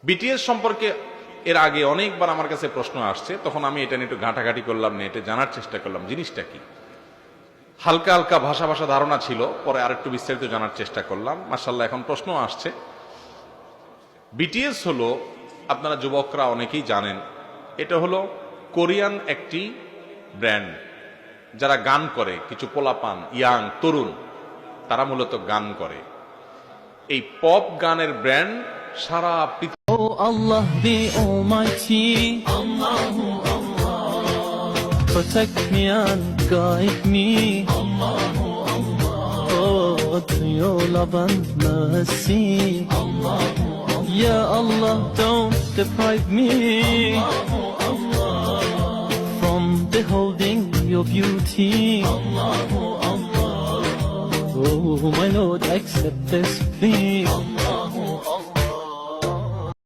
BTS সম্পর্কে এর আগে অনেকবার আমার কাছে প্রশ্ন আসছে, তখন আমি এটা নিয়ে একটু ঘাটাঘাটি করলাম, নেটে জানার চেষ্টা করলাম জিনিসটা কি। হালকা হালকা ভাষা ধারণা ছিল, পরে আরেকটু বিস্তারিত জানার চেষ্টা করলাম। মাশাআল্লাহ, এখন প্রশ্ন আসছে। বিটিএস হলো, আপনারা যুবকরা অনেকেই জানেন, এটা হলো কোরিয়ান একটি ব্র্যান্ড। যারা গান করে, কিছু পোলাপান, ইয়াং তরুণ, তারা মূলত গান করে। এই পপ গানের ব্র্যান্ড সারা পৃথিবী। Oh Allah the Almighty, Allahu Allah, protect me and guide me, Allahu Allah, oh to your love and mercy, Allahu Allah, Ya Allah don't deprive me, Allahu Allah, from beholding your beauty, Allahu Allah, oh my Lord accept this plea.